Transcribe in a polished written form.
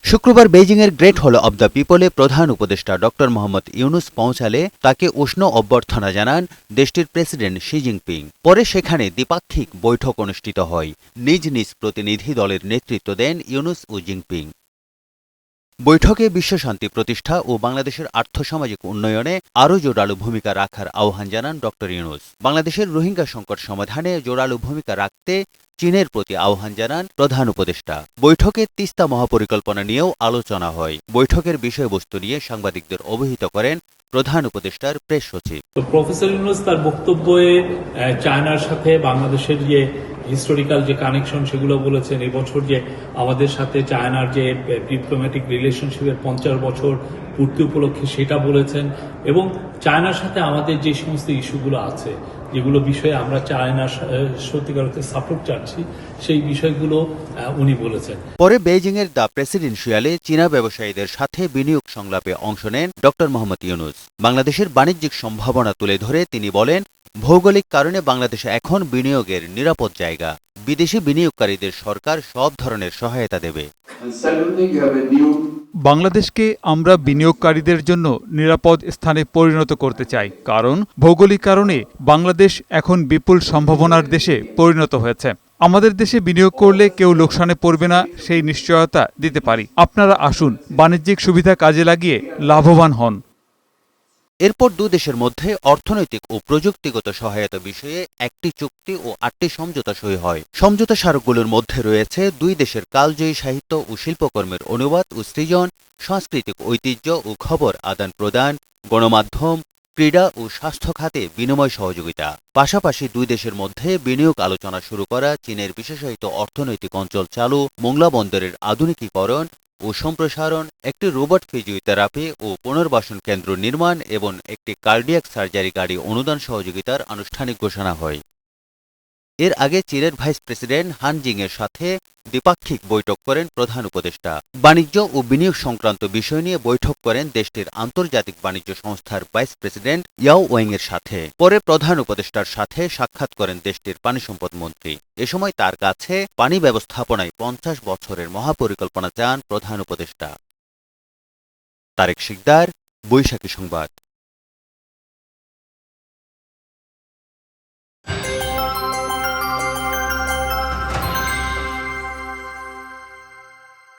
শুক্রবার বেইজিংয়ের গ্রেট হল of the পিপলে প্রধান উপদেষ্টা ডক্টর মোহাম্মদ ইউনুস পৌঁছালে তাকে উষ্ণ অভ্যর্থনা জানান দেশটির প্রেসিডেন্ট শি জিনপিং। পরে সেখানে দ্বিপাক্ষিক বৈঠক অনুষ্ঠিত হয়। নিজ নিজ প্রতিনিধি দলের নেতৃত্ব দেন ইউনুস ও জিনপিং। বৈঠকে বিশ্বশান্তি প্রতিষ্ঠা ও বাংলাদেশের আর্থসামাজিক উন্নয়নে আরও জোরালো ভূমিকা রাখার আহ্বান জানান ডক্টর ইউনুস। বাংলাদেশের রোহিঙ্গা সংকট সমাধানে জোরালো ভূমিকা রাখতে চীনের প্রতি আহ্বান জানান প্রধান উপদেষ্টা। বৈঠকে তিস্তা মহাপরিকল্পনা নিয়েও আলোচনা হয়। বৈঠকের বিষয়বস্তু নিয়ে সাংবাদিকদের অবহিত করেন প্রধান উপদেষ্টার প্রেস সচিব। প্রফেসর ইউনুস তার বক্তব্যে চায়নার সাথে বাংলাদেশের যে হিস্টোরিক্যাল যে কানেকশন সেগুলো বলেছেন। এবছর যে আমাদের সাথে চায়নার যে ডিপ্লোম্যাটিক রিলেশনশিপের 50 বছর পূর্তি উপলক্ষে সেটা বলেছেন, এবং চায়নার সাথে আমাদের যে সমস্ত ইস্যুগুলো আছে, যেগুলো বিষয়ে আমরা চায়নার সত্যিকার অর্থে সাপোর্ট চাচ্ছি, সেই বিষয়গুলো উনি বলেছেন। পরে বেইজিংয়ের দ্য প্রেসিডেন্সিয়ালে চীনা ব্যবসায়ীদের সাথে বিনিয়োগ সংলাপে অংশ নেন ডক্টর মোহাম্মদ ইউনুস। বাংলাদেশের বাণিজ্যিক সম্ভাবনা তুলে ধরে তিনি বলেন, ভৌগোলিক কারণে বাংলাদেশ এখন বিনিয়োগের নিরাপদ জায়গা। বিদেশি বিনিয়োগকারীদের সরকার সব ধরনের সহায়তা দেবে। বাংলাদেশকে আমরা বিনিয়োগকারীদের জন্য নিরাপদ স্থানে পরিণত করতে চাই, কারণ ভৌগোলিক কারণে বাংলাদেশ এখন বিপুল সম্ভাবনার দেশে পরিণত হয়েছে। আমাদের দেশে বিনিয়োগ করলে কেউ লোকসানে পড়বে না, সেই নিশ্চয়তা দিতে পারি। আপনারা আসুন, বাণিজ্যিক সুবিধা কাজে লাগিয়ে লাভবান হন। এরপর দুদেশের মধ্যে অর্থনৈতিক ও প্রযুক্তিগত সহায়তা বিষয়ে একটি চুক্তি ও 8টি সমঝোতা সই হয়। সমঝোতা স্মারকগুলোর মধ্যে রয়েছে দুই দেশের কালজয়ী সাহিত্য ও শিল্পকর্মের অনুবাদ ও সৃজন, সাংস্কৃতিক ঐতিহ্য ও খবর আদান প্রদান, গণমাধ্যম, ক্রীড়া ও স্বাস্থ্য খাতে বিনিময় সহযোগিতা। পাশাপাশি দুই দেশের মধ্যে বিনিয়োগ আলোচনা শুরু করা, চীনের বিশেষায়িত অর্থনৈতিক অঞ্চল চালু, মোংলা বন্দরের আধুনিকীকরণ ও সম্প্রসারণ, একটি রোবট ফিজিওথেরাপি ও পুনর্বাসন কেন্দ্র নির্মাণ এবং একটি কার্ডিয়াক সার্জারি গাড়ি অনুদান সহযোগিতার আনুষ্ঠানিক ঘোষণা হয়। এর আগে চীনের ভাইস প্রেসিডেন্ট হান জিংয়ের সাথে দ্বিপাক্ষিক বৈঠক করেন প্রধান উপদেষ্টা। বাণিজ্য ও বিনিয়োগ সংক্রান্ত বিষয় নিয়ে বৈঠক করেন দেশটির আন্তর্জাতিক বাণিজ্য সংস্থার ভাইস প্রেসিডেন্ট ইয়াও ওয়েংয়ের সাথে। পরে প্রধান উপদেষ্টার সাথে সাক্ষাৎ করেন দেশটির পানি সম্পদ মন্ত্রী। এ সময় তার কাছে পানি ব্যবস্থাপনায় 50 বছরের মহাপরিকল্পনা চান প্রধান উপদেষ্টা। তারেক শিকদার, বৈশাখী সংবাদ।